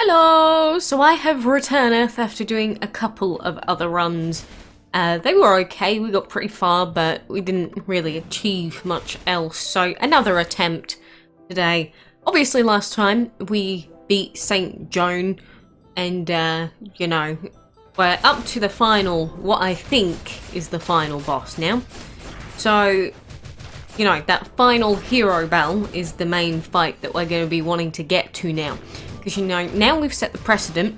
Hello! So I have returned after doing a couple of other runs. They were okay, we got pretty far, but we didn't really achieve much else. So another attempt today. Obviously last time we beat St. Joan and, you know, we're up to the final, what I think is the final boss now. So, you know, that final hero battle is the main fight that we're going to be wanting to get to now. Because, you know, now we've set the precedent,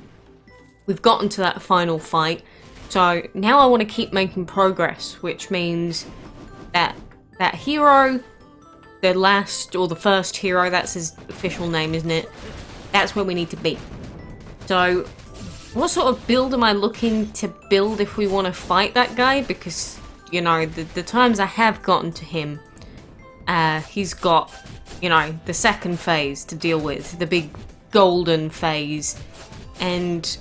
we've gotten to that final fight, so now I want to keep making progress, which means that that hero, the last, or the first hero, that's his official name, isn't it? That's where we need to be. So, what sort of build am I looking to build if we want to fight that guy? Because, you know, the times I have gotten to him, he's got, you know, the second phase to deal with, the big golden phase, and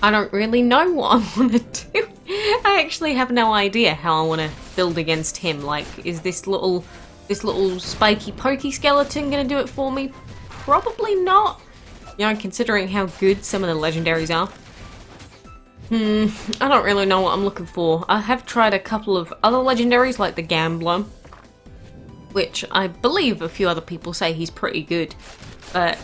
I don't really know what I want to do. I actually have no idea how I want to build against him. Like, is this little spiky pokey skeleton gonna do it for me? Probably not. You know, considering how good some of the legendaries are. I don't really know what I'm looking for. I have tried a couple of other legendaries like the Gambler, which I believe a few other people say he's pretty good. But,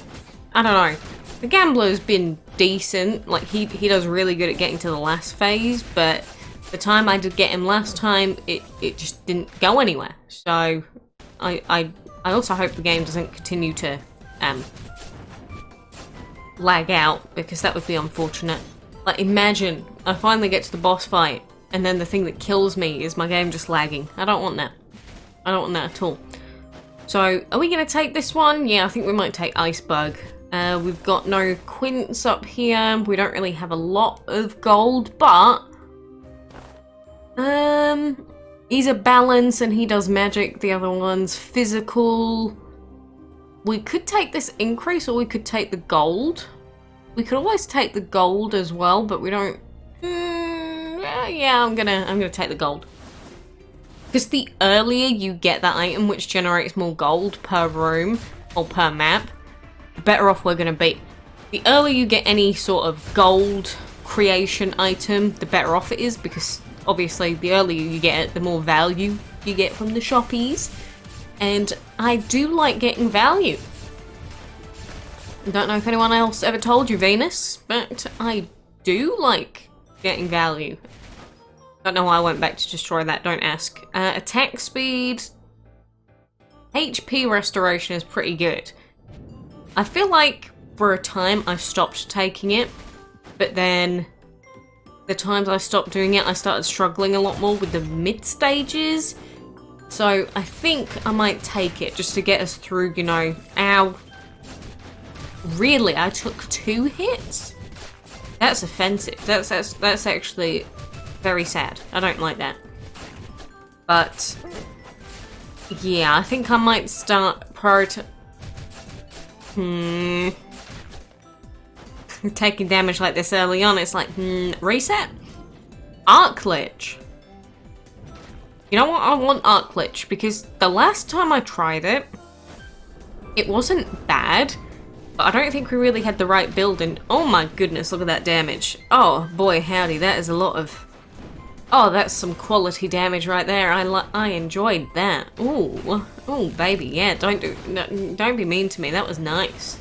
I don't know. The Gambler's been decent. Like, he does really good at getting to the last phase, but the time I did get him last time, it just didn't go anywhere. So, I also hope the game doesn't continue to, lag out, because that would be unfortunate. Like, imagine I finally get to the boss fight, and then the thing that kills me is my game just lagging. I don't want that. I don't want that at all. So, are we going to take this one? Yeah, I think we might take Iceberg. We've got no quints up here. We don't really have a lot of gold, but he's a balance and he does magic. The other one's physical. We could take this increase, or we could take the gold. We could always take the gold as well, but we don't. Yeah, I'm gonna take the gold. Because the earlier you get that item, which generates more gold per room, or per map, the better off we're going to be. The earlier you get any sort of gold creation item, the better off it is, because obviously the earlier you get it, the more value you get from the shoppies. And I do like getting value. I don't know if anyone else ever told you, Venus, but I do like getting value. Don't know why I went back to destroy that, don't ask. Attack speed. HP restoration is pretty good. I feel like for a time I stopped taking it, but then the times I stopped doing it I started struggling a lot more with the mid stages. So I think I might take it just to get us through, you know. Ow. Really? I took 2 hits? That's offensive. That's actually very sad. I don't like that. But yeah, I think I might start taking damage like this early on. It's like, reset? Arc Lich. You know what? I want Arc Lich because the last time I tried it, it wasn't bad, but I don't think we really had the right build, and oh my goodness, look at that damage. Oh boy, howdy, that is a lot of. Oh, that's some quality damage right there. I enjoyed that. Ooh, oh baby, yeah. Don't be mean to me. That was nice.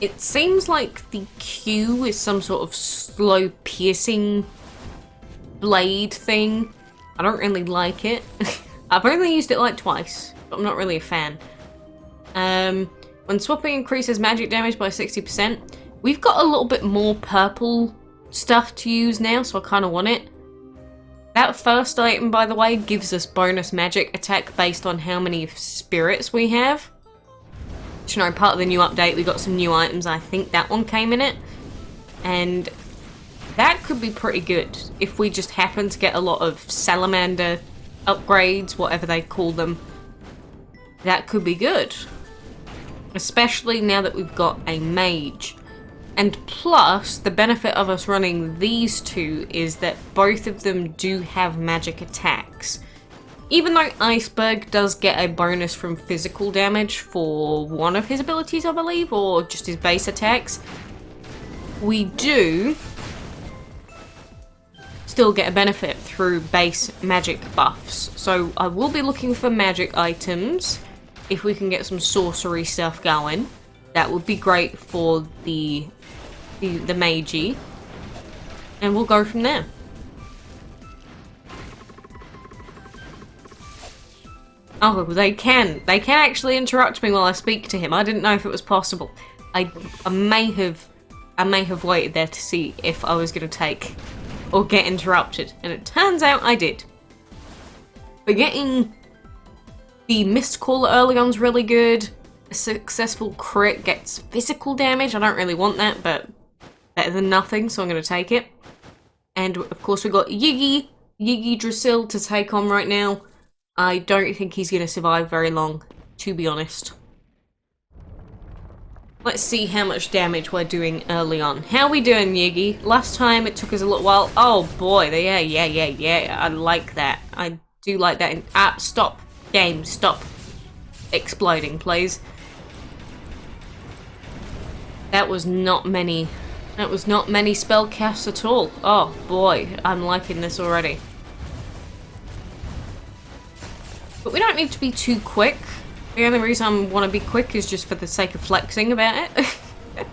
It seems like the Q is some sort of slow piercing blade thing. I don't really like it. I've only used it like twice, but I'm not really a fan. When swapping increases magic damage by 60%, we've got a little bit more purple stuff to use now, so I kind of want it. That first item, by the way, gives us bonus magic attack based on how many spirits we have. You know, part of the new update, we got some new items. I think that one came in it, and that could be pretty good if we just happen to get a lot of Salamander upgrades, whatever they call them. That could be good, especially now that we've got a mage. And plus, the benefit of us running these two is that both of them do have magic attacks. even though Iceberg does get a bonus from physical damage for one of his abilities, I believe, or just his base attacks, we do still get a benefit through base magic buffs. So I will be looking for magic items. If we can get some sorcery stuff going, that would be great for the magey. And we'll go from there. Oh, they can actually interrupt me while I speak to him. I didn't know if it was possible. I may have waited there to see if I was going to take or get interrupted, and it turns out I did. But getting the Mist Caller early on's really good. A successful crit gets physical damage. I don't really want that, but better than nothing, so I'm going to take it. And of course we got Yiggy Drasil to take on right now. I don't think he's going to survive very long, to be honest. Let's see how much damage we're doing early on. How we doing, Yiggy? Last time it took us a little while. Oh boy, yeah. I like that. I do like that. Stop. Game, stop exploding, please. That was not many spell casts at all. Oh boy, I'm liking this already. But we don't need to be too quick. The only reason I want to be quick is just for the sake of flexing about it.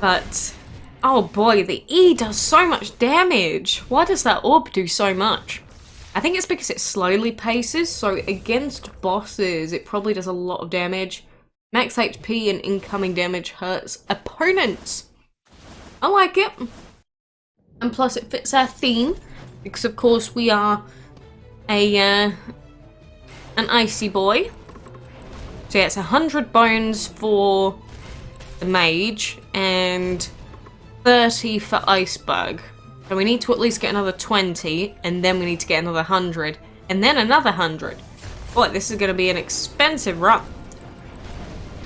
But, oh boy, the E does so much damage. Why does that orb do so much? I think it's because it slowly paces, so against bosses it probably does a lot of damage. Max HP and incoming damage hurts opponents. I like it. And plus it fits our theme, because of course we are an icy boy. So yeah, it's 100 bones for the mage and 30 for Iceberg. So we need to at least get another 20, and then we need to get another 100, and then another 100. Boy, this is going to be an expensive run.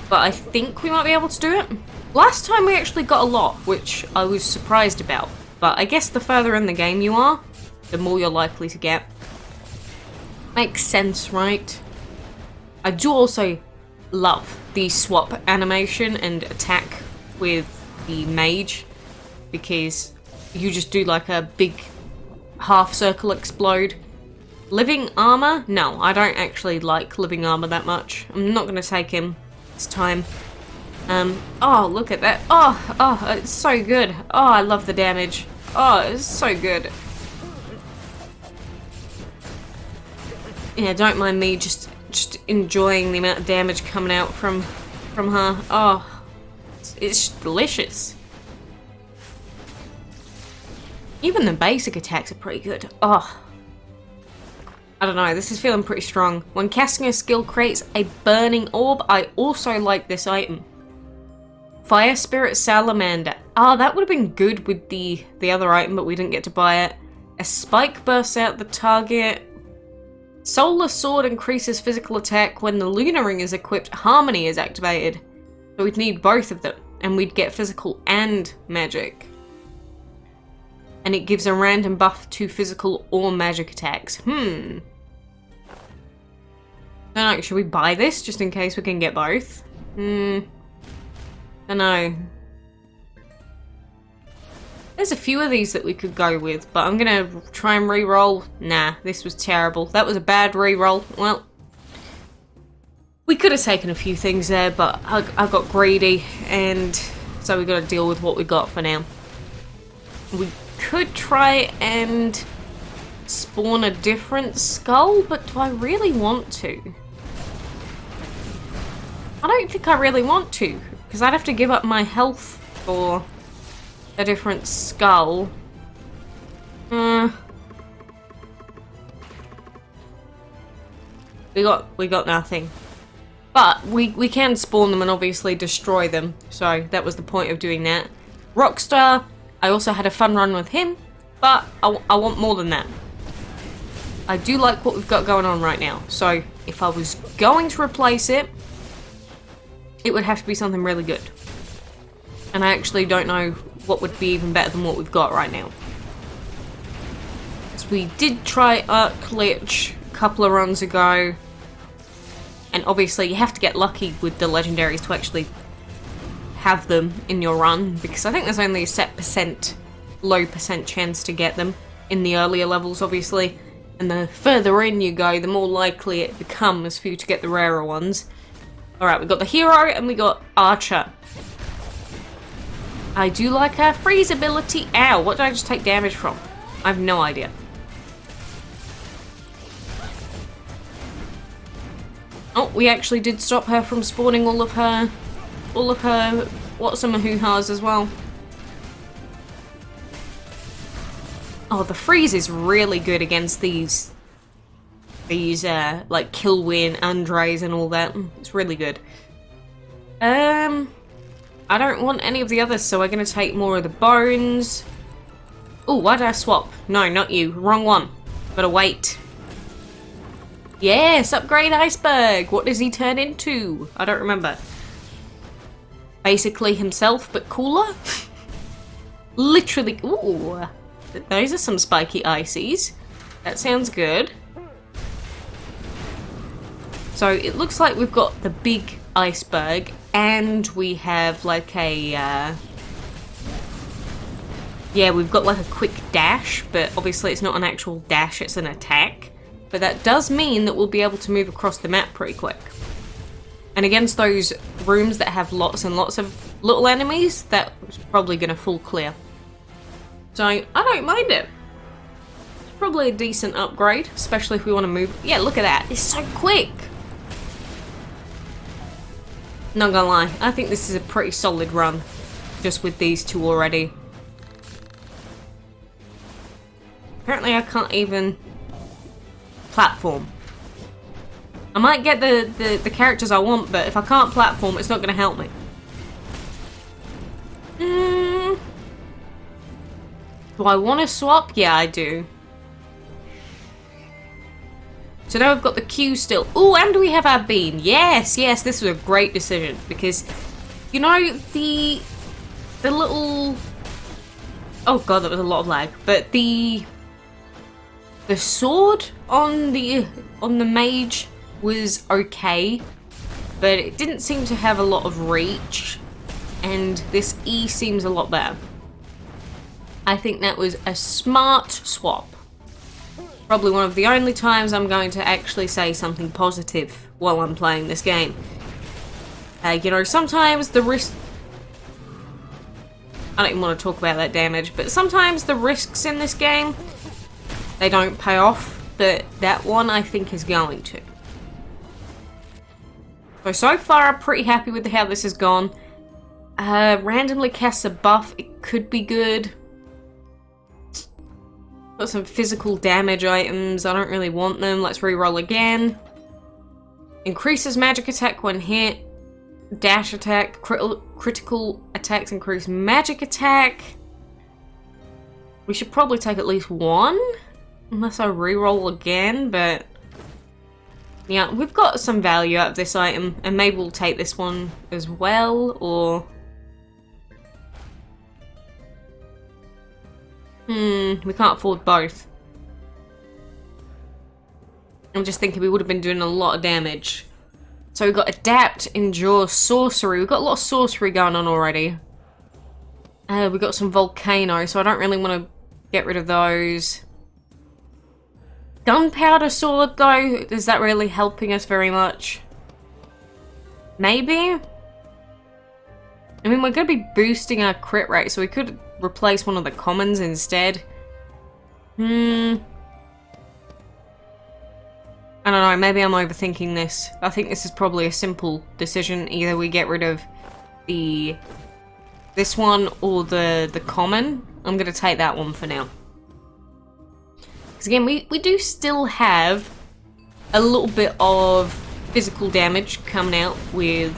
But I think we might be able to do it. Last time we actually got a lot, which I was surprised about. But I guess the further in the game you are, the more you're likely to get. Makes sense, right? I do also love the swap animation and attack with the mage, because you just do like a big half circle explode. Living armor? No, I don't actually like living armor that much. I'm not going to take him this time. Oh, look at that. Oh, it's so good. Oh, I love the damage. Oh, it's so good. Yeah, don't mind me just enjoying the amount of damage coming out from her. Oh, it's delicious. Even the basic attacks are pretty good. Oh, I don't know, this is feeling pretty strong. When casting a skill creates a burning orb, I also like this item. Fire Spirit Salamander. Ah, that would have been good with the other item, but we didn't get to buy it. A spike bursts out the target. Solar Sword increases physical attack. When the Lunar Ring is equipped, Harmony is activated. So we'd need both of them, and we'd get physical and magic. And it gives a random buff to physical or magic attacks. I don't know, should we buy this just in case we can get both? I don't know. There's a few of these that we could go with, but I'm gonna try and re-roll. Nah, this was terrible. That was a bad re-roll. Well, we could have taken a few things there, but I got greedy, and so we gotta deal with what we got for now. We could try and spawn a different skull, but do I really want to? I don't think I really want to, because I'd have to give up my health for a different skull. We got nothing. But we can spawn them and obviously destroy them, so that was the point of doing that. Rockstar, I also had a fun run with him, but I want more than that. I do like what we've got going on right now, so if I was going to replace it, it would have to be something really good. And I actually don't know what would be even better than what we've got right now. So we did try Arc Lich, couple of runs ago. And obviously you have to get lucky with the legendaries to actually have them in your run, because I think there's only a set low percent chance to get them in the earlier levels, obviously. And the further in you go, the more likely it becomes for you to get the rarer ones. Alright, we got the hero and we got Archer. I do like her freeze ability. Ow, what did I just take damage from? I have no idea. Oh, we actually did stop her from spawning all of her whatsamahoo-has as well. Oh, the freeze is really good against these like Kill Win, Andres and all that. It's really good. I don't want any of the others, so we're gonna take more of the bones. Oh, why did I swap? No, not you. Wrong one. Gotta wait. Yes, upgrade Iceberg. What does he turn into? I don't remember. Basically himself, but cooler? Literally. Ooh. Those are some spiky ices. That sounds good. So it looks like we've got the big iceberg, and we have like a... yeah, we've got like a quick dash, but obviously it's not an actual dash, it's an attack. But that does mean that we'll be able to move across the map pretty quick. And against those rooms that have lots and lots of little enemies, that's probably going to fall clear. So I don't mind it. It's probably a decent upgrade, especially if we want to move. Yeah, look at that. It's so quick. Not gonna lie, I think this is a pretty solid run, just with these two already. Apparently I can't even platform. I might get the characters I want, but if I can't platform, it's not gonna help me. Do I want to swap? Yeah, I do. So now we've got the Q still. Oh, and we have our bean. Yes, yes, this was a great decision, because, you know, the little... oh god, that was a lot of lag. But the sword on the mage was okay, but it didn't seem to have a lot of reach, and this E seems a lot better. I think that was a smart swap. Probably one of the only times I'm going to actually say something positive while I'm playing this game. You know, sometimes the risk... I don't even want to talk about that damage, but sometimes the risks in this game, they don't pay off, but that one I think is going to. So far I'm pretty happy with how this has gone. Randomly casts a buff, it could be good. Got some physical damage items, I don't really want them. Let's re-roll again. Increases magic attack when hit. Dash attack, critical attacks increase magic attack. We should probably take at least one, unless I re-roll again, but... yeah, we've got some value out of this item, and maybe we'll take this one as well, or... we can't afford both. I'm just thinking we would have been doing a lot of damage. So we've got Adapt, Endure, Sorcery. We've got a lot of Sorcery going on already. We've got some Volcano, so I don't really want to get rid of those. Gunpowder Sword, though, is that really helping us very much? Maybe? I mean, we're going to be boosting our crit rate, so we could replace one of the commons instead. I don't know, maybe I'm overthinking this. I think this is probably a simple decision. Either we get rid of this one or the common. I'm going to take that one for now. Because again, we do still have a little bit of physical damage coming out with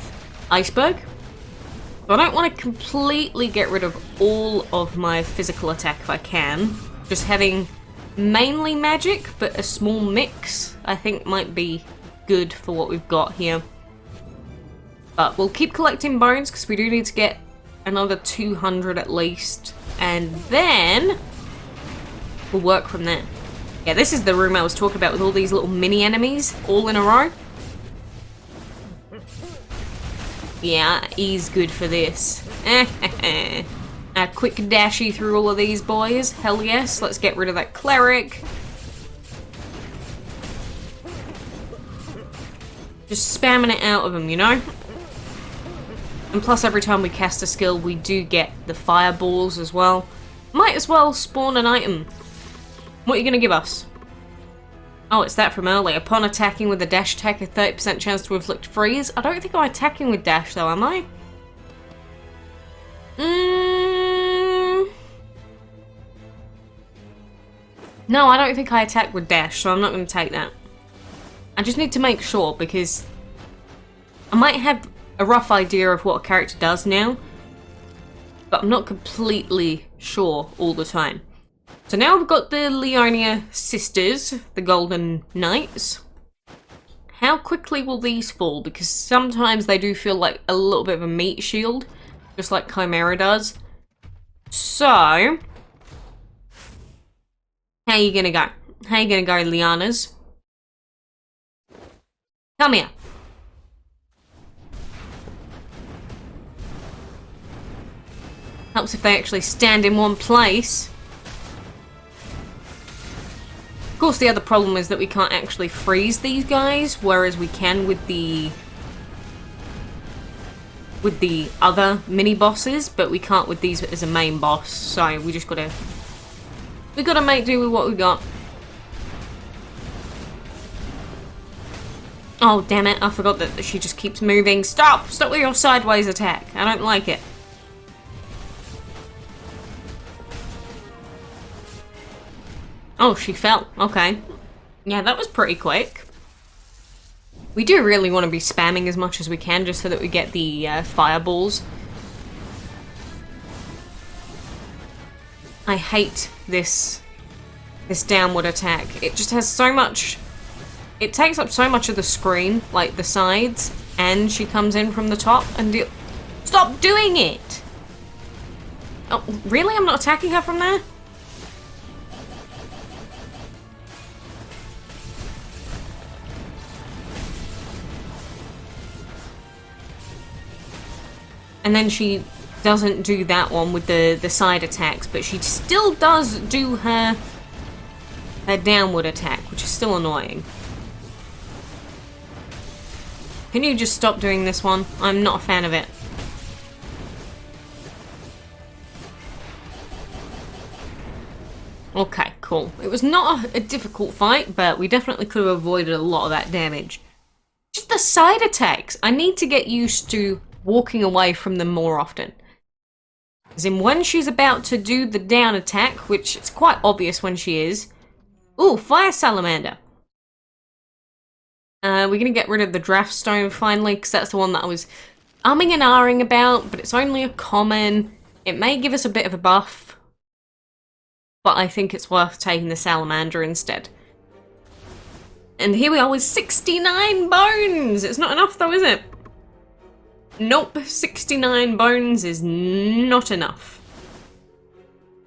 Iceberg. So I don't want to completely get rid of all of my physical attack if I can. Just having mainly magic, but a small mix, I think might be good for what we've got here. But we'll keep collecting bones, because we do need to get another 200 at least. And then we'll work from there. Yeah, this is the room I was talking about with all these little mini enemies all in a row. Yeah, E's good for this. A quick dashy through all of these boys. Hell yes, let's get rid of that cleric. Just spamming it out of them, you know? And plus every time we cast a skill, we do get the fireballs as well. Might as well spawn an item. What are you going to give us? Oh, it's that from earlier. Upon attacking with a dash attack, a 30% chance to inflict freeze. I don't think I'm attacking with dash though, am I? No, I don't think I attack with dash, so I'm not going to take that. I just need to make sure, because I might have a rough idea of what a character does now, but I'm not completely sure all the time. So now we've got the Leonia sisters, the Golden Knights. How quickly will these fall? Because sometimes they do feel like a little bit of a meat shield, just like Chimera does. So, how you gonna go? How you gonna go, Lianas? Come here. Helps if they actually stand in one place. Of course, the other problem is that we can't actually freeze these guys, whereas we can with the other mini bosses, but we can't with these as a main boss. So we just gotta make do with what we got. Oh, damn it. I forgot that she just keeps moving. Stop! Stop with your sideways attack. I don't like it. Oh, she fell. Okay. Yeah, that was pretty quick. We do really want to be spamming as much as we can just so that we get the fireballs. I hate this downward attack. It just has so much... It takes up so much of the screen, like the sides, and she comes in from the top and stop doing it! Oh, really? I'm not attacking her from there? And then she doesn't do that one with the side attacks, but she still does do her downward attack, which is still annoying. Can you just stop doing this one? I'm not a fan of it. Okay, cool. It was not a difficult fight, but we definitely could have avoided a lot of that damage. Just the side attacks. I need to get used to walking away from them more often. As in, when she's about to do the down attack, which it's quite obvious when she is. Ooh, Fire Salamander. We're going to get rid of the Draft Stone finally, because that's the one that I was umming and ahhing about, but it's only a common. It may give us a bit of a buff, but I think it's worth taking the Salamander instead. And here we are with 69 bones! It's not enough though, is it? Nope, 69 bones is not enough.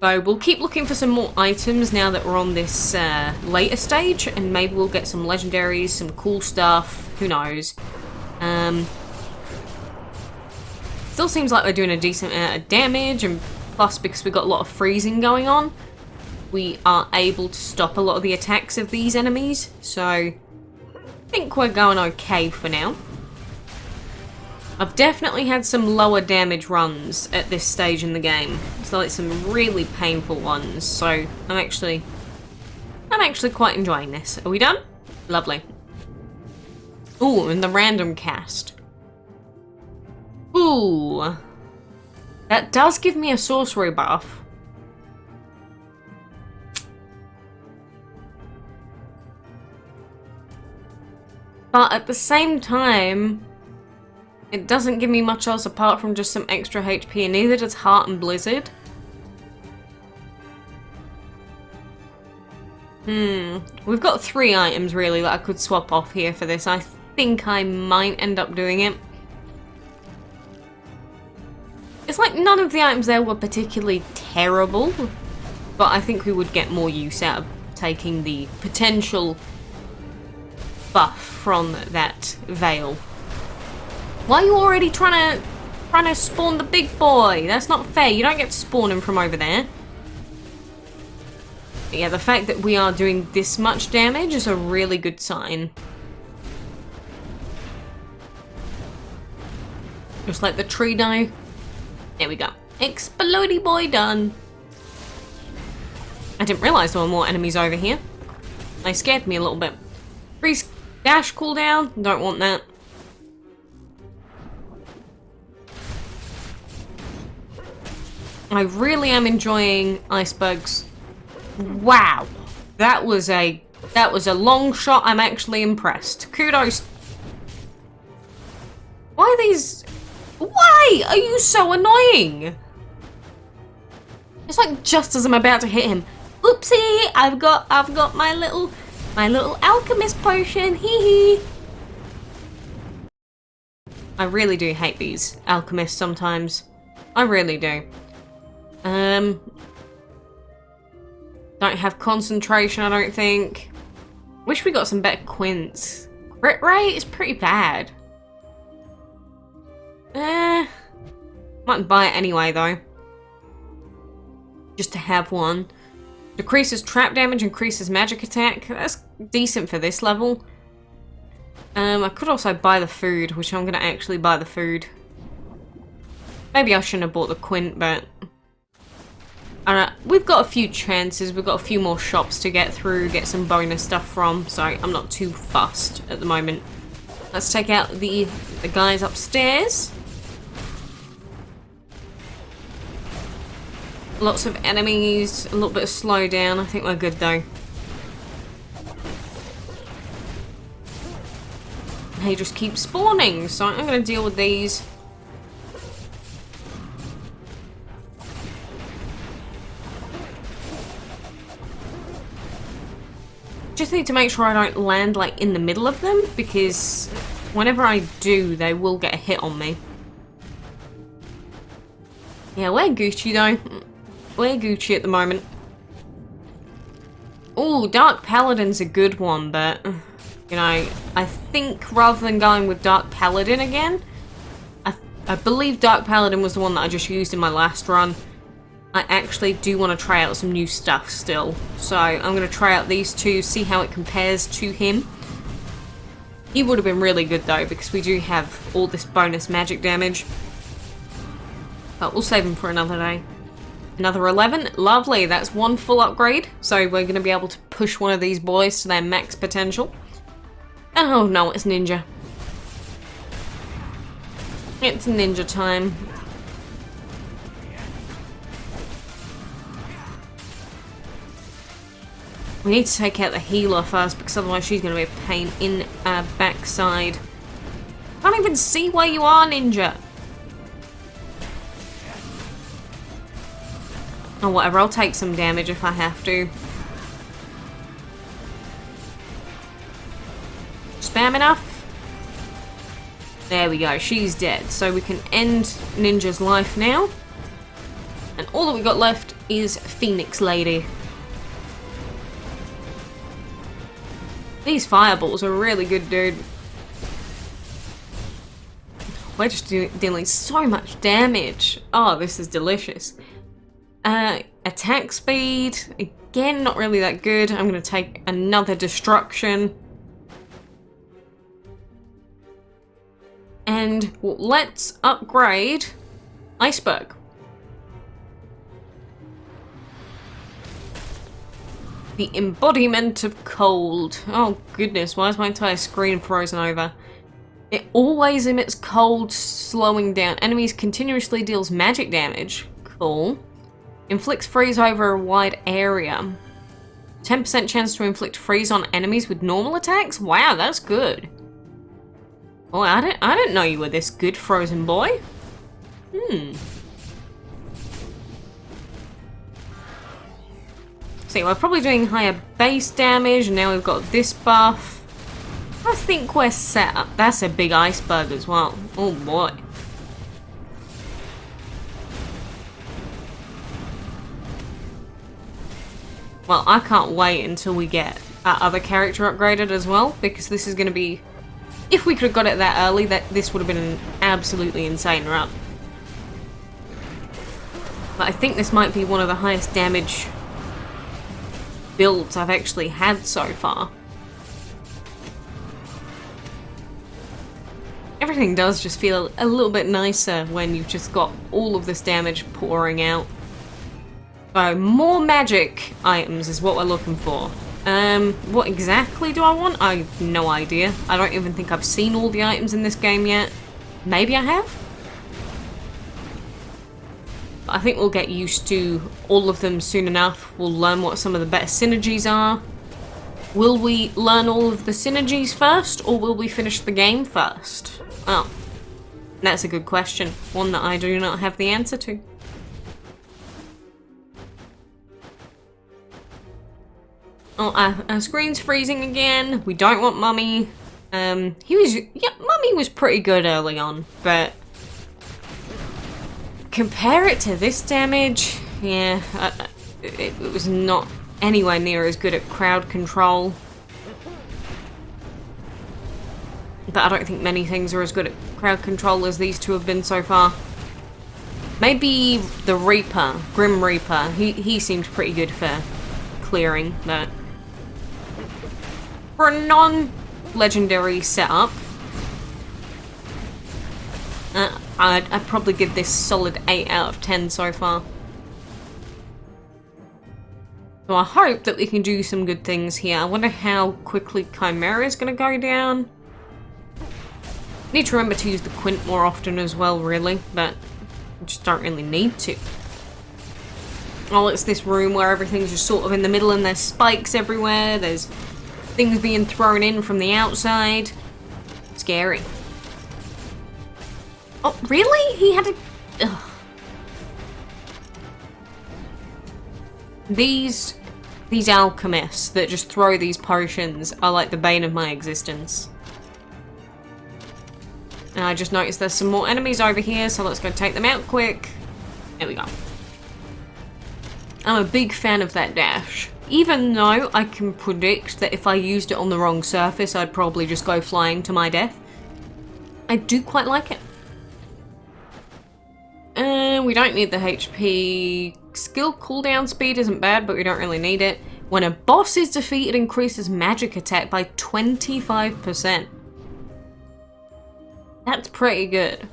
So we'll keep looking for some more items now that we're on this later stage, and maybe we'll get some legendaries, some cool stuff, who knows. Still seems like we're doing a decent amount of damage, and plus because we've got a lot of freezing going on, we are able to stop a lot of the attacks of these enemies, so I think we're going okay for now. I've definitely had some lower damage runs at this stage in the game. So like some really painful ones. So I'm actually quite enjoying this. Are we done? Lovely. Ooh, and the random cast. Ooh. That does give me a sorcery buff. But at the same time, it doesn't give me much else apart from just some extra HP, and neither does Heart and Blizzard. We've got 3 items really that I could swap off here for this. I think I might end up doing it. It's like none of the items there were particularly terrible, but I think we would get more use out of taking the potential buff from that veil. Why are you already trying to spawn the big boy? That's not fair. You don't get to spawn him from over there. But yeah, the fact that we are doing this much damage is a really good sign. Just like the tree die. There we go. Explodey boy done. I didn't realise there were more enemies over here. They scared me a little bit. Freeze dash cooldown. Don't want that. I really am enjoying icebergs. Wow. That was a long shot. I'm actually impressed. Kudos. Why are these... Why are you so annoying? It's like just as I'm about to hit him. Oopsie! I've got my little alchemist potion. Hee hee. I really do hate these alchemists sometimes. I really do. Don't have concentration, I don't think. Wish we got some better quints. Crit rate is pretty bad. Might buy it anyway though. Just to have one. Decreases trap damage, increases magic attack. That's decent for this level. I could also buy the food, which I'm gonna actually buy the food. Maybe I shouldn't have bought the quint, but I don't know. We've got a few chances, we've got a few more shops to get through, get some bonus stuff from, so I'm not too fussed at the moment. Let's take out the guys upstairs. Lots of enemies, a little bit of slowdown. I think we're good though. They just keep spawning, so I'm going to deal with these. Just need to make sure I don't land like in the middle of them, because whenever I do, they will get a hit on me. Yeah, we're Gucci though. We're Gucci at the moment. Oh, Dark Paladin's a good one, but you know, I think rather than going with Dark Paladin again, I believe Dark Paladin was the one that I just used in my last run. I actually do want to try out some new stuff still. So I'm going to try out these two, see how it compares to him. He would have been really good though, because we do have all this bonus magic damage. But we'll save him for another day. Another 11. Lovely, that's one full upgrade. So we're going to be able to push one of these boys to their max potential. Oh no, it's ninja. It's ninja time. We need to take out the healer first, because otherwise she's going to be a pain in our backside. I can't even see where you are, ninja. Oh, whatever, I'll take some damage if I have to. Spam enough? There we go, she's dead. So we can end Ninja's life now. And all that we got left is Phoenix Lady. These fireballs are really good, dude. We're just dealing so much damage. Oh, this is delicious. Attack speed, again, not really that good. I'm going to take another destruction. And let's upgrade Iceberg. The embodiment of cold. Oh goodness, why is my entire screen frozen over? It always emits cold, slowing down enemies, continuously deals magic damage. Cool. Inflicts freeze over a wide area. 10% chance to inflict freeze on enemies with normal attacks? Wow, that's good. Oh, I didn't know you were this good, frozen boy. See, we're probably doing higher base damage, and now we've got this buff. I think we're set up. That's a big iceberg as well. Oh boy. Well, I can't wait until we get our other character upgraded as well, because this is going to be... If we could have got it that early, this would have been an absolutely insane run. But I think this might be one of the highest damage builds I've actually had so far. Everything does just feel a little bit nicer when you've just got all of this damage pouring out. So, more magic items is what we're looking for. What exactly do I want? I have no idea. I don't even think I've seen all the items in this game yet. Maybe I have? I think we'll get used to all of them soon enough. We'll learn what some of the better synergies are. Will we learn all of the synergies first, or will we finish the game first? Oh, that's a good question. One that I do not have the answer to. Oh, our screen's freezing again. We don't want Mummy. Mummy was pretty good early on, but compare it to this damage, yeah, it was not anywhere near as good at crowd control. But I don't think many things are as good at crowd control as these two have been so far. Maybe the Reaper, Grim Reaper, he seemed pretty good for clearing, but for a non-legendary setup, I'd probably give this solid 8 out of 10 so far. So I hope that we can do some good things here. I wonder how quickly Chimera is going to go down. Need to remember to use the Quint more often as well, really, but I just don't really need to. Oh, it's this room where everything's just sort of in the middle and there's spikes everywhere. There's things being thrown in from the outside. Scary. Oh, really? He had a... Ugh. These alchemists that just throw these potions are like the bane of my existence. And I just noticed there's some more enemies over here, so let's go take them out quick. There we go. I'm a big fan of that dash. Even though I can predict that if I used it on the wrong surface, I'd probably just go flying to my death. I do quite like it. We don't need the HP. Skill cooldown speed isn't bad, but we don't really need it. When a boss is defeated, increases magic attack by 25%. That's pretty good.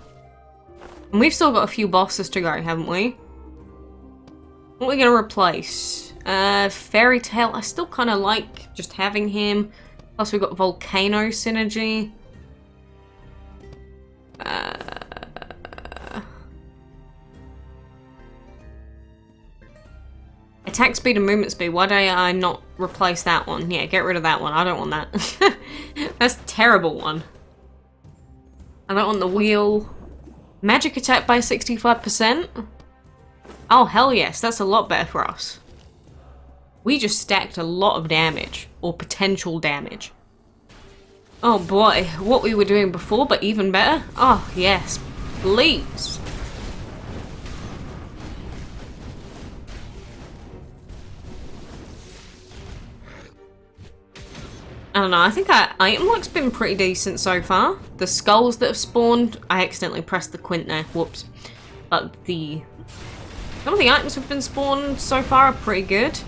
And we've still got a few bosses to go, haven't we? What are we going to replace? Fairy Tale. I still kind of like just having him. Plus we've got Volcano synergy. Attack speed and movement speed. Why do I not replace that one? Yeah, get rid of that one. I don't want that. That's a terrible one. I don't want the wheel. Magic attack by 65%? Oh, hell yes. That's a lot better for us. We just stacked a lot of damage. Or potential damage. Oh boy. What we were doing before, but even better? Oh, yes. Please. I don't know, I think our item luck's been pretty decent so far. The skulls that have spawned, I accidentally pressed the Quint there, whoops. But some of the items have been spawned so far are pretty good.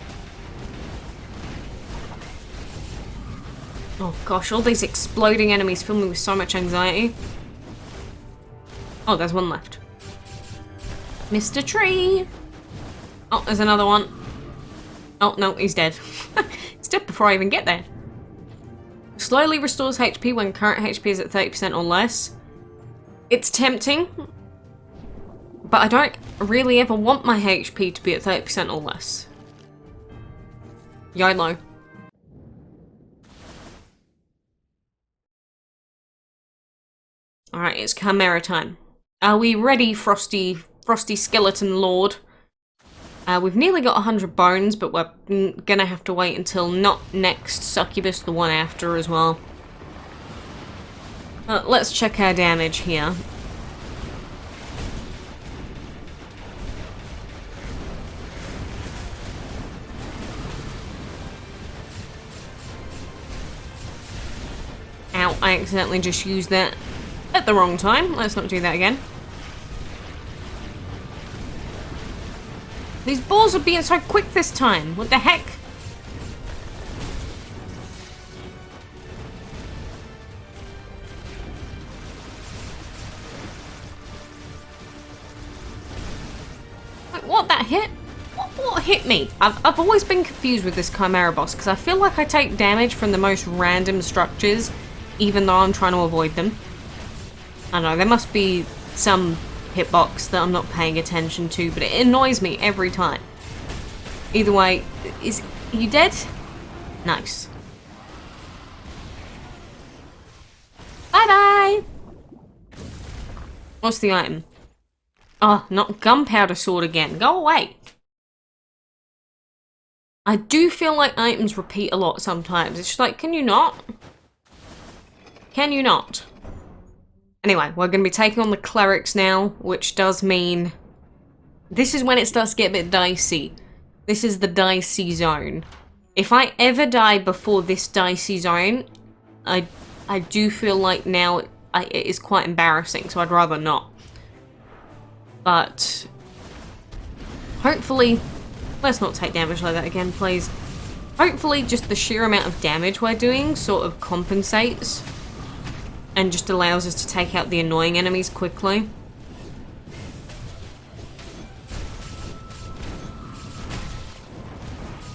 Oh gosh, all these exploding enemies fill me with so much anxiety. Oh, there's one left. Mr. Tree! Oh, there's another one. Oh, no, he's dead. He's dead before I even get there. Slowly restores HP when current HP is at 30% or less. It's tempting, but I don't really ever want my HP to be at 30% or less. YOLO. Alright, it's Chimera time. Are we ready, Frosty Skeleton Lord? We've nearly got 100 bones, but we're gonna have to wait until not next Succubus, the one after as well. Let's check our damage here. I accidentally just used that at the wrong time. Let's not do that again. These balls are being so quick this time. What the heck? Like, what? That hit? What hit me? I've always been confused with this Chimera boss because I feel like I take damage from the most random structures even though I'm trying to avoid them. I don't know, there must be some hitbox that I'm not paying attention to, but it annoys me every time. Either way, are you dead? Nice. Bye-bye! What's the item? Oh, not gunpowder sword again. Go away! I do feel like items repeat a lot sometimes. It's just like, can you not? Can you not? Anyway, we're going to be taking on the clerics now, which does mean this is when it starts to get a bit dicey. This is the dicey zone. If I ever die before this dicey zone, I do feel like now it is quite embarrassing, so I'd rather not. But hopefully, let's not take damage like that again, please. Hopefully just the sheer amount of damage we're doing sort of compensates and just allows us to take out the annoying enemies quickly.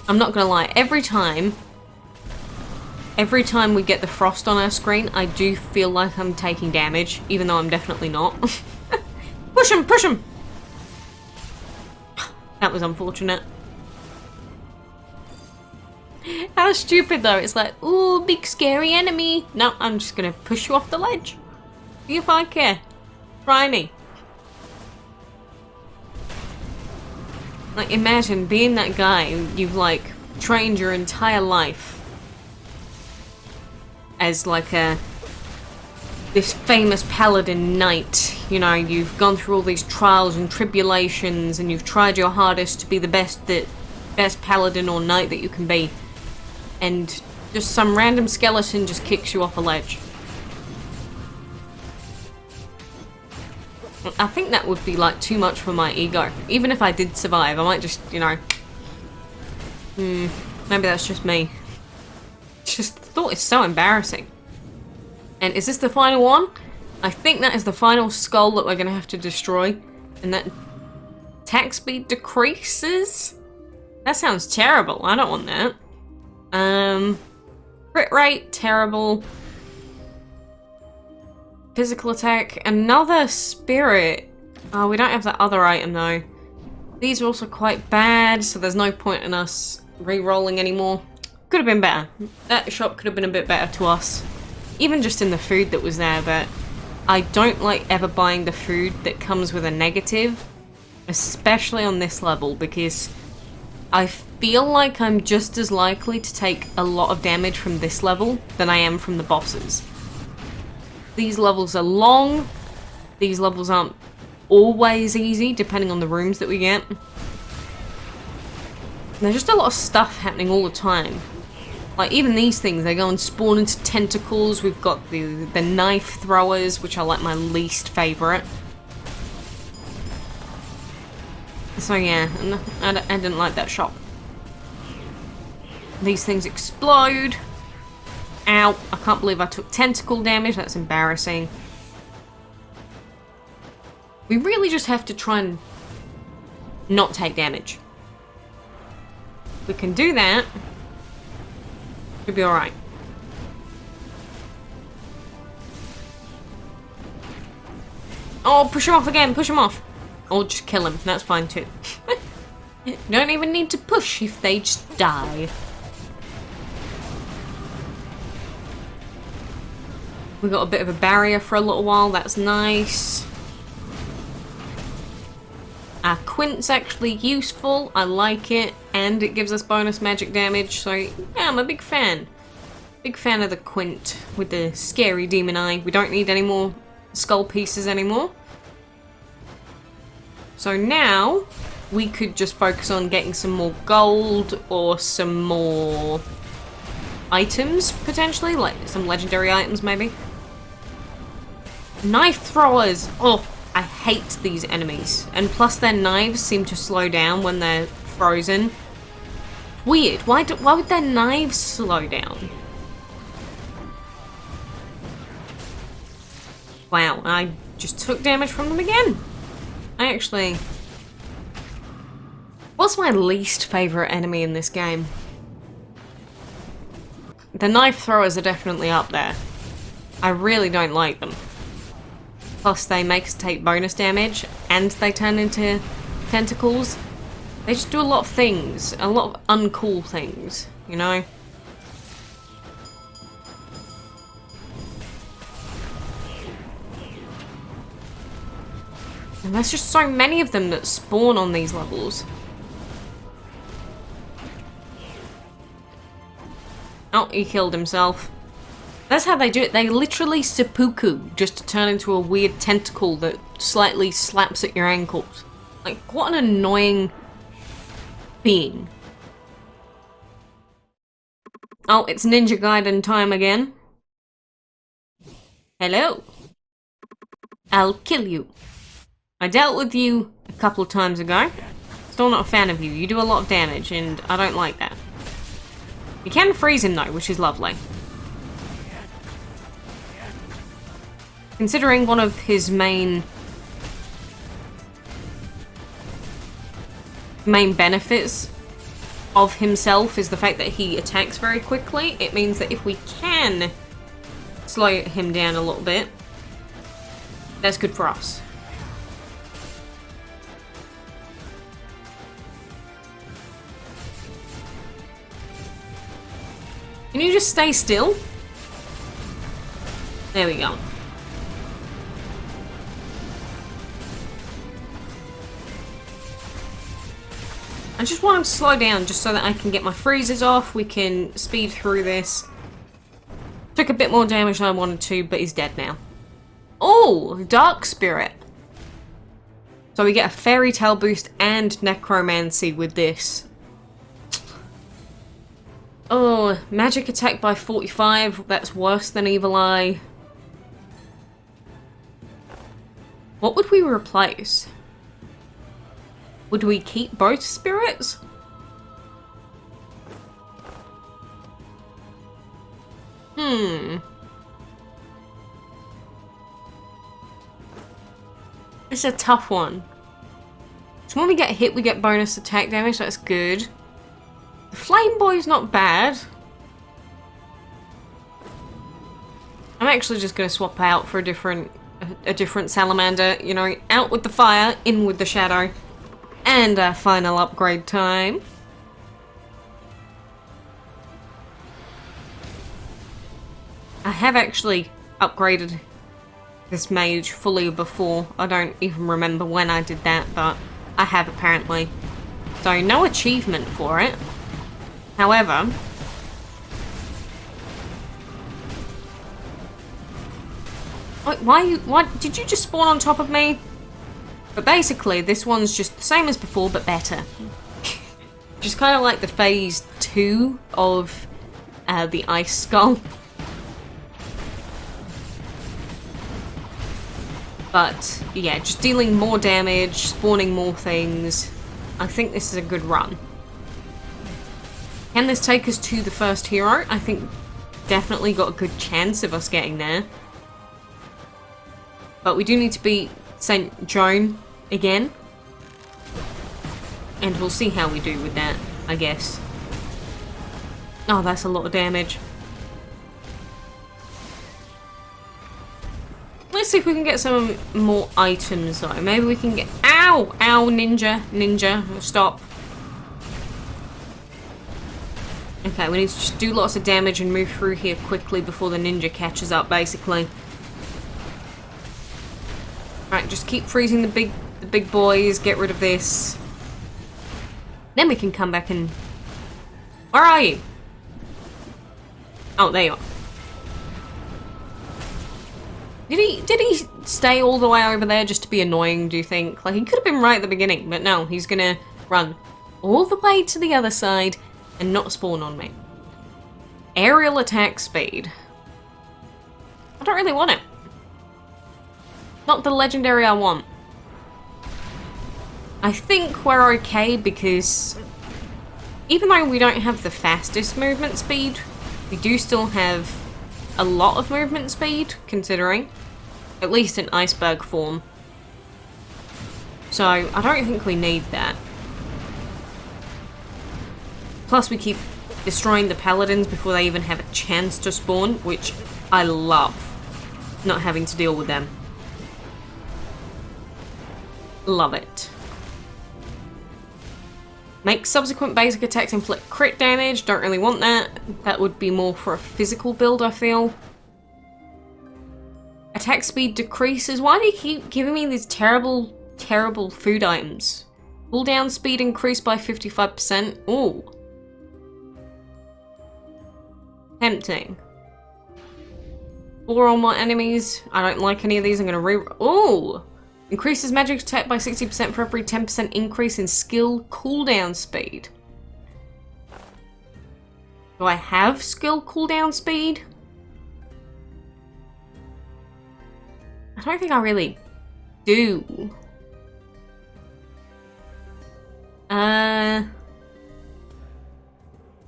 I'm not gonna lie, every time we get the frost on our screen, I do feel like I'm taking damage, even though I'm definitely not. Push him! Push him! That was unfortunate. How stupid though, it's like, ooh, big scary enemy. No, I'm just gonna push you off the ledge. See if I care. Try me. Like, imagine being that guy you've like trained your entire life as like this famous paladin knight. You know, you've gone through all these trials and tribulations and you've tried your hardest to be the best paladin or knight that you can be. And just some random skeleton just kicks you off a ledge. I think that would be like too much for my ego. Even if I did survive, I might just, you know... maybe that's just me. Just the thought is so embarrassing. And is this the final one? I think that is the final skull that we're going to have to destroy. And that attack speed decreases? That sounds terrible. I don't want that. Crit rate, terrible. Physical attack, another spirit. Oh, we don't have that other item though. These are also quite bad, so there's no point in us re-rolling anymore. Could have been better. That shop could have been a bit better to us. Even just in the food that was there, but I don't like ever buying the food that comes with a negative. Especially on this level, because I feel like I'm just as likely to take a lot of damage from this level than I am from the bosses. These levels are long. These levels aren't always easy, depending on the rooms that we get. There's just a lot of stuff happening all the time. Like, even these things, they go and spawn into tentacles. We've got the knife throwers, which are like my least favourite. So yeah, I didn't like that shop. These things explode. Ow, I can't believe I took tentacle damage, that's embarrassing. We really just have to try and not take damage. We can do that. Should be alright. Oh, push him off again, push him off. Or just kill him, that's fine too. Don't even need to push if they just die. We got a bit of a barrier for a little while, that's nice. Our quint's actually useful, I like it, and it gives us bonus magic damage, so yeah, I'm a big fan. Big fan of the quint with the scary demon eye. We don't need any more skull pieces anymore. So now, we could just focus on getting some more gold or some more items, potentially, like some legendary items, maybe. Knife throwers! Oh, I hate these enemies. And plus their knives seem to slow down when they're frozen. Weird. Why would their knives slow down? Wow, I just took damage from them again. I actually... What's my least favourite enemy in this game? The knife throwers are definitely up there. I really don't like them. Plus they make us take bonus damage, and they turn into tentacles. They just do a lot of things, a lot of uncool things, you know? And there's just so many of them that spawn on these levels. Oh, he killed himself. That's how they do it. They literally seppuku just to turn into a weird tentacle that slightly slaps at your ankles. Like, what an annoying being. Oh, it's Ninja Gaiden time again. Hello. I'll kill you. I dealt with you a couple of times ago. Still not a fan of you. You do a lot of damage, and I don't like that. You can freeze him though, which is lovely. Considering one of his main benefits of himself is the fact that he attacks very quickly, it means that if we can slow him down a little bit, that's good for us. Can you just stay still? There we go. I just want him to slow down just so that I can get my freezes off. We can speed through this. Took a bit more damage than I wanted to, but he's dead now. Oh, Dark Spirit. So we get a Fairy Tale boost and Necromancy with this. Oh, magic attack by 45. That's worse than Evil Eye. What would we replace? Would we keep both spirits? It's a tough one. So when we get hit, we get bonus attack damage. That's good. The Flame Boy's not bad. I'm actually just going to swap out for a different Salamander. You know, out with the fire, in with the shadow. And our final upgrade time. I have actually upgraded this mage fully before. I don't even remember when I did that, but I have apparently. So no achievement for it. However, why did you just spawn on top of me? But basically, this one's just the same as before, but better. Just kind of like the phase 2 of the Ice Skull. But, yeah, just dealing more damage, spawning more things. I think this is a good run. Can this take us to the first hero? I think definitely got a good chance of us getting there. But we do need to beat St. Joan again. And we'll see how we do with that, I guess. Oh, that's a lot of damage. Let's see if we can get some more items though. Maybe we can get... Ow! Ow, ninja. Ninja. Stop. Okay, we need to just do lots of damage and move through here quickly before the ninja catches up, basically. Right, just keep freezing the big boys, get rid of this. Then we can come back and... Where are you? Oh, there you are. Did he stay all the way over there just to be annoying, do you think? Like, he could have been right at the beginning, but no, he's gonna run all the way to the other side and not spawn on me. Aerial attack speed. I don't really want it. Not the legendary I want. I think we're okay because even though we don't have the fastest movement speed, we do still have a lot of movement speed, considering. At least in iceberg form. So, I don't think we need that. Plus we keep destroying the paladins before they even have a chance to spawn, which I love. Not having to deal with them. Love it. Make subsequent basic attacks inflict crit damage. Don't really want that. That would be more for a physical build, I feel. Attack speed decreases. Why do you keep giving me these terrible food items? Cooldown speed increased by 55%. Ooh. Tempting. 4 or more enemies. I don't like any of these. I'm gonna ooh! Increases magic attack by 60% for every 10% increase in skill cooldown speed. Do I have skill cooldown speed? I don't think I really do.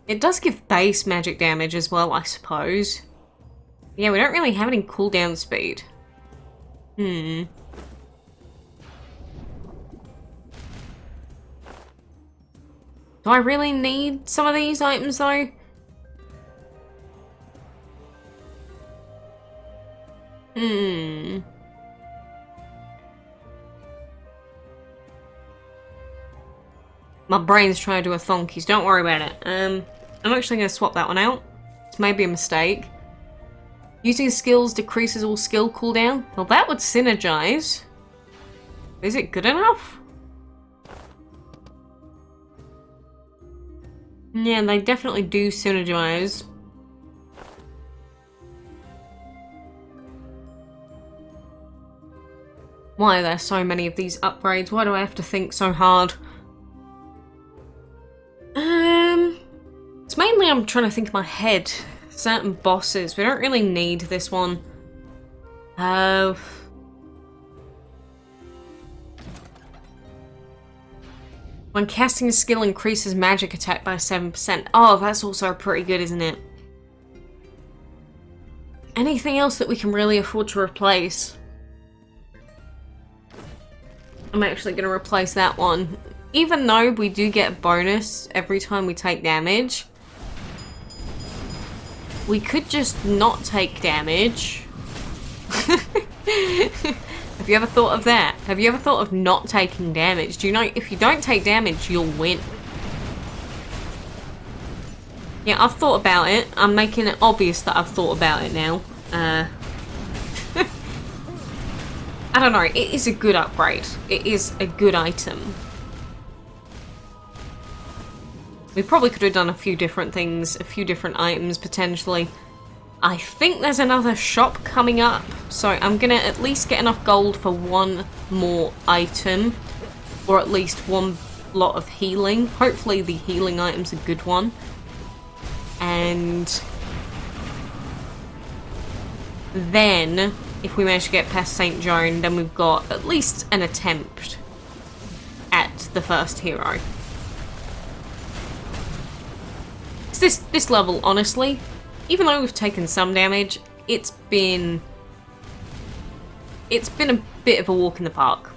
It does give base magic damage as well, I suppose. Yeah, we don't really have any cooldown speed. Do I really need some of these items though? My brain's trying to do a thonkies, don't worry about it. I'm actually going to swap that one out. It's maybe a mistake. Using skills decreases all skill cooldown. Well, that would synergize. Is it good enough? Yeah, they definitely do synergize. Why are there so many of these upgrades? Why do I have to think so hard? It's mainly I'm trying to think in my head. Certain bosses. We don't really need this one. When casting a skill increases magic attack by 7%. Oh, that's also pretty good, isn't it? Anything else that we can really afford to replace? I'm actually going to replace that one. Even though we do get a bonus every time we take damage, we could just not take damage. Have you ever thought of that? Have you ever thought of not taking damage? Do you know if you don't take damage, you'll win? Yeah, I've thought about it. I'm making it obvious that I've thought about it now. I don't know, it is a good upgrade. It is a good item. We probably could have done a few different things, a few different items potentially. I think there's another shop coming up, so I'm gonna at least get enough gold for one more item, or at least one lot of healing. Hopefully the healing item's a good one. And then, if we manage to get past St. Joan, then we've got at least an attempt at the first hero. This level, honestly, even though we've taken some damage, it's been a bit of a walk in the park.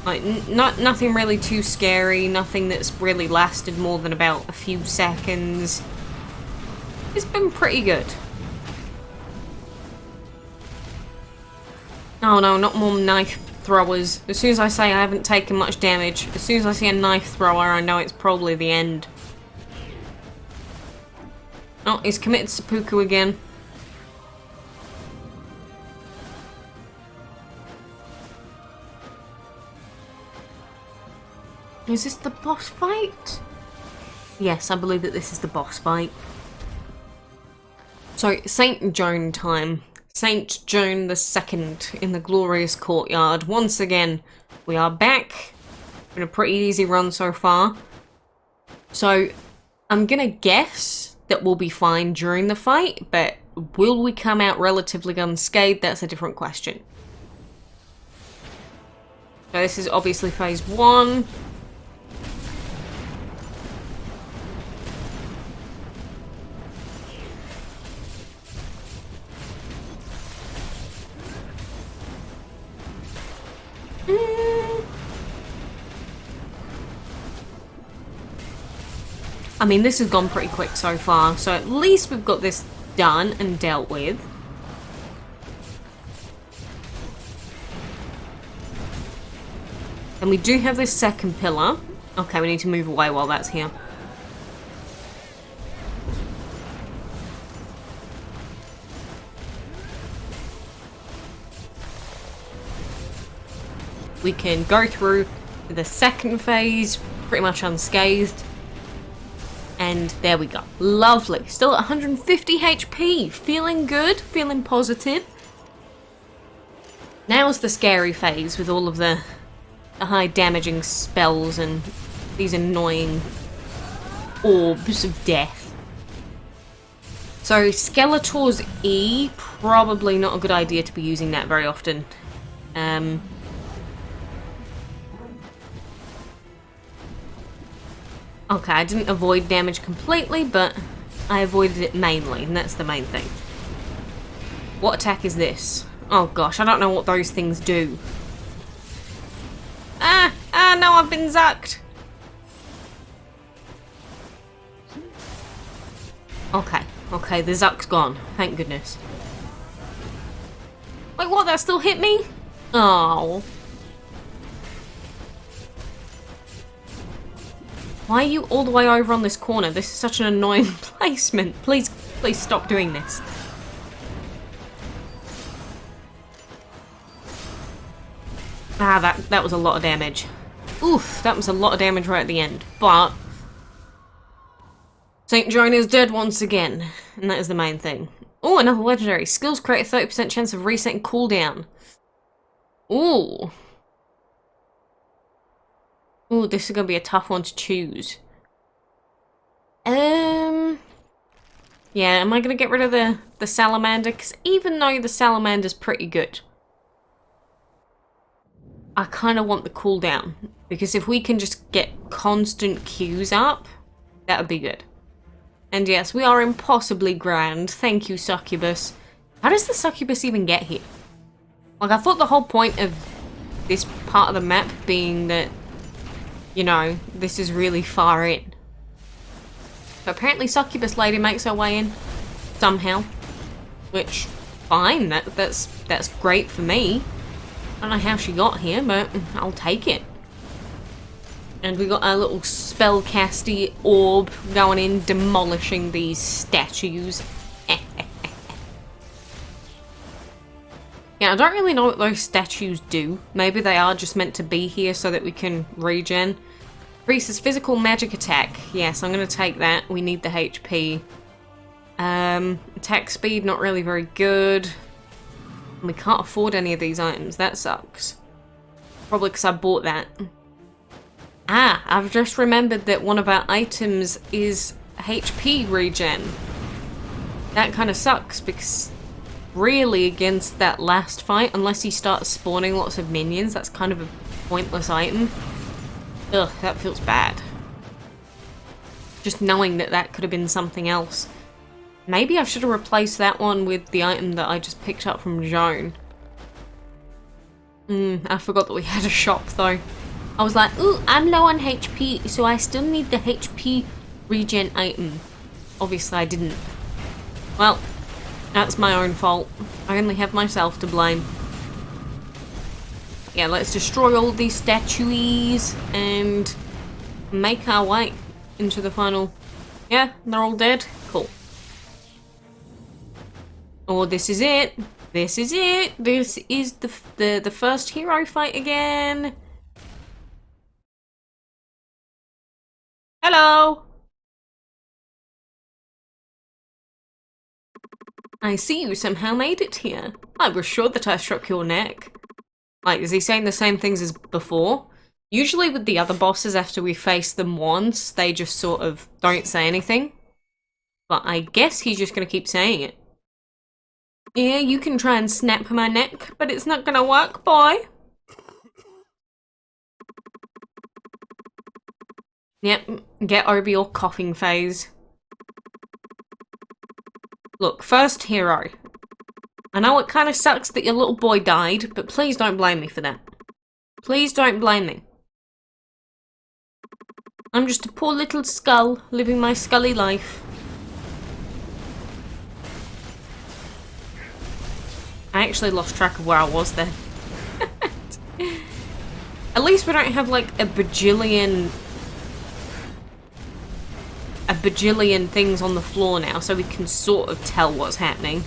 Like, nothing really too scary, nothing that's really lasted more than about a few seconds. It's been pretty good. Oh no, not more knife throwers. As soon as I say I haven't taken much damage, as soon as I see a knife thrower, I know it's probably the end. Oh, he's committed seppuku again. Is this the boss fight? Yes, I believe that this is the boss fight. So, St. Joan time. St. Joan II in the glorious courtyard. Once again, we are back Been a pretty easy run so far. So I'm gonna guess that we'll be fine during the fight, but will we come out relatively unscathed? That's a different question. So this is obviously phase 1. I mean, this has gone pretty quick so far, so at least we've got this done and dealt with. And we do have this second pillar. Okay, we need to move away while that's here. We can go through the second phase pretty much unscathed. And there we go. Lovely. Still at 150 HP. Feeling good. Feeling positive. Now's the scary phase with all of the high damaging spells and these annoying orbs of death. So Skeletor's E, probably not a good idea to be using that very often. Okay, I didn't avoid damage completely, but I avoided it mainly, and that's the main thing. What attack is this? Oh gosh, I don't know what those things do. No, I've been zucked. Okay, the zuck's gone. Thank goodness. Wait, what? That still hit me? Oh. Why are you all the way over on this corner? This is such an annoying placement. Please stop doing this. Ah, that was a lot of damage. Oof, that was a lot of damage right at the end. But St. Joan is dead once again, and that is the main thing. Oh, another legendary. Skills create a 30% chance of resetting cooldown. Ooh. Ooh, this is gonna be a tough one to choose. Yeah, am I gonna get rid of the Salamander? Because even though the Salamander's pretty good, I kind of want the cooldown. Because if we can just get constant Qs up, that would be good. And yes, we are impossibly grand. Thank you, Succubus. How does the Succubus even get here? Like, I thought the whole point of this part of the map being that, you know, this is really far in. But apparently Succubus Lady makes her way in somehow. Which, fine, that's great for me. I don't know how she got here, but I'll take it. And we got our little spellcasty orb going in, demolishing these statues. Yeah, I don't really know what those statues do. Maybe they are just meant to be here so that we can regen. Increases physical magic attack. Yes, I'm going to take that. We need the HP. Attack speed, not really very good. We can't afford any of these items. That sucks. Probably because I bought that. Ah, I've just remembered that one of our items is HP regen. That kind of sucks because really against that last fight, unless he starts spawning lots of minions, that's kind of a pointless item. Ugh, that feels bad. Just knowing that that could have been something else. Maybe I should have replaced that one with the item that I just picked up from Joan. I forgot that we had a shop though. I was like, ooh, I'm low on HP, so I still need the HP regen item. Obviously I didn't. Well, that's my own fault. I only have myself to blame. Yeah, let's destroy all these statues and make our way into the final. Yeah, they're all dead? Cool. Oh, this is it. This is it. This is the first hero fight again. Hello! I see you somehow made it here. I was sure that I struck your neck. Like, is he saying the same things as before? Usually with the other bosses, after we face them once, they just sort of don't say anything. But I guess he's just gonna keep saying it. Yeah, you can try and snap my neck, but it's not gonna work, boy. Yep, get over your coughing phase. Look, first hero. I know it kind of sucks that your little boy died, but please don't blame me for that. Please don't blame me. I'm just a poor little skull, living my scully life. I actually lost track of where I was then. At least we don't have like a bajillion things on the floor now, so we can sort of tell what's happening.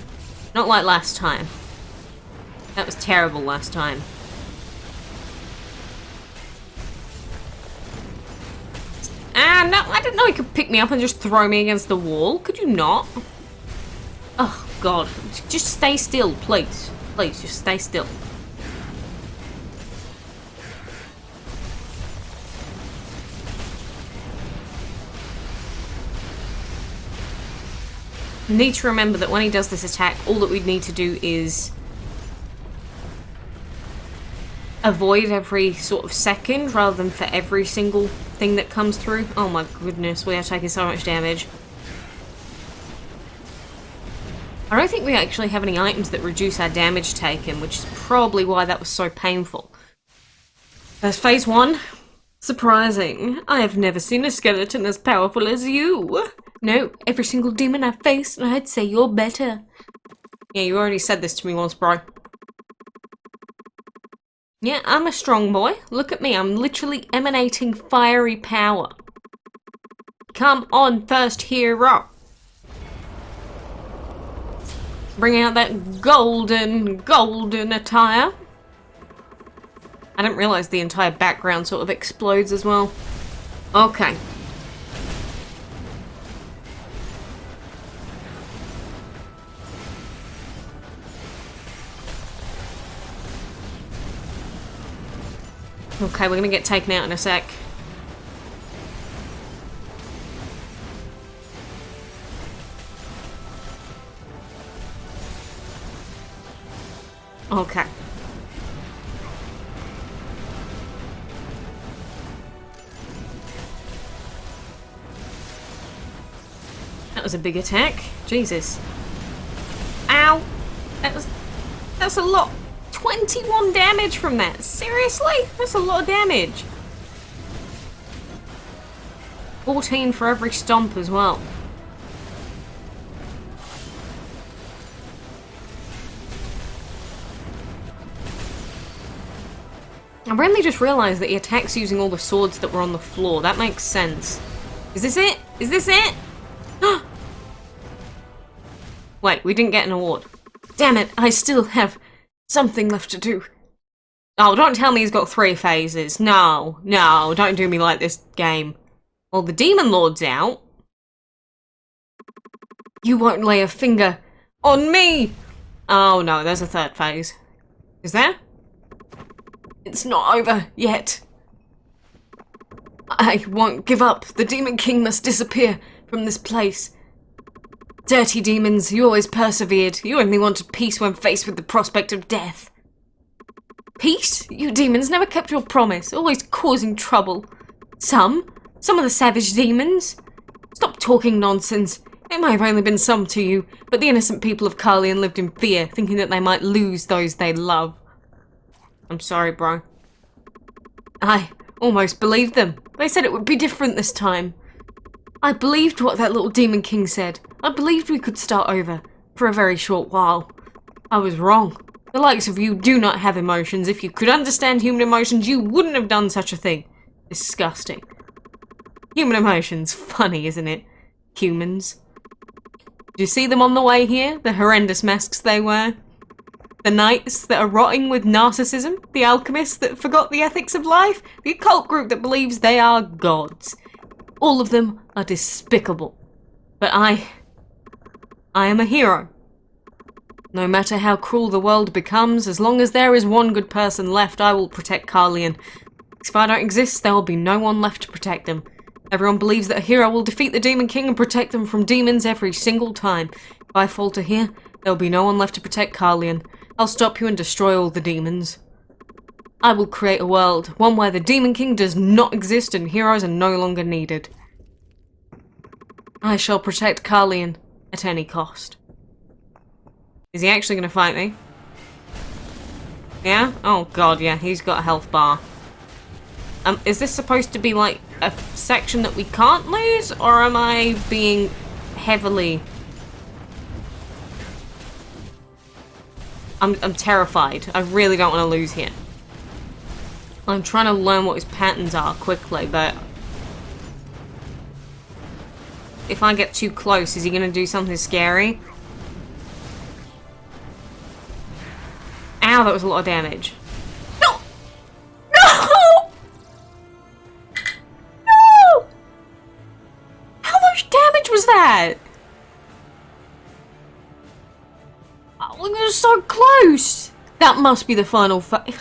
Not like last time. That was terrible last time. Ah, no, I didn't know he could pick me up and just throw me against the wall. Could you not? Oh, God. Just stay still, please. Please, just stay still. Need to remember that when he does this attack, all that we'd need to do is avoid every sort of second rather than for every single thing that comes through. Oh my goodness, we are taking so much damage. I don't think we actually have any items that reduce our damage taken, which is probably why that was so painful. There's phase 1. Surprising. I have never seen a skeleton as powerful as you. No, every single demon I face, and I'd say you're better. Yeah, you already said this to me once, bro. Yeah, I'm a strong boy. Look at me, I'm literally emanating fiery power. Come on, first hero. Bring out that golden attire. I didn't realise the entire background sort of explodes as well. Okay. Okay, we're gonna get taken out in a sec. Okay. That was a big attack. Jesus. Ow! That's a lot. 21 damage from that. Seriously? That's a lot of damage. 14 for every stomp as well. I randomly just realised that he attacks using all the swords that were on the floor. That makes sense. Is this it? Is this it? Wait, we didn't get an award. Damn it, I still have something left to do. Oh, don't tell me he's got 3 phases. No, don't do me like this, game. Well, the Demon Lord's out. You won't lay a finger on me! Oh no, there's a 3rd phase. Is there? It's not over yet. I won't give up. The Demon King must disappear from this place. Dirty demons, you always persevered. You only wanted peace when faced with the prospect of death. Peace? You demons never kept your promise, always causing trouble. Some of the savage demons. Stop talking nonsense. It might have only been some to you, but the innocent people of Carlion lived in fear, thinking that they might lose those they love. I'm sorry, bro. I almost believed them. They said it would be different this time. I believed what that little Demon King said. I believed we could start over, for a very short while. I was wrong. The likes of you do not have emotions. If you could understand human emotions, you wouldn't have done such a thing. Disgusting. Human emotions. Funny, isn't it? Humans. Do you see them on the way here? The horrendous masks they wear? The knights that are rotting with narcissism? The alchemists that forgot the ethics of life? The occult group that believes they are gods? All of them are despicable. But I am a hero. No matter how cruel the world becomes, as long as there is one good person left, I will protect Carlion. If I don't exist, there will be no one left to protect them. Everyone believes that a hero will defeat the Demon King and protect them from demons every single time. If I falter here, there will be no one left to protect Carlion. I'll stop you and destroy all the demons. I will create a world, one where the Demon King does not exist and heroes are no longer needed. I shall protect Carlion at any cost. Is he actually going to fight me? Yeah? Oh god, yeah, he's got a health bar. Is this supposed to be like a section that we can't lose, or am I being heavily... I'm terrified. I really don't want to lose here. I'm trying to learn what his patterns are quickly, but... if I get too close, is he going to do something scary? Ow, that was a lot of damage. No! No! No! How much damage was that? Oh, we were so close! That must be the final fight.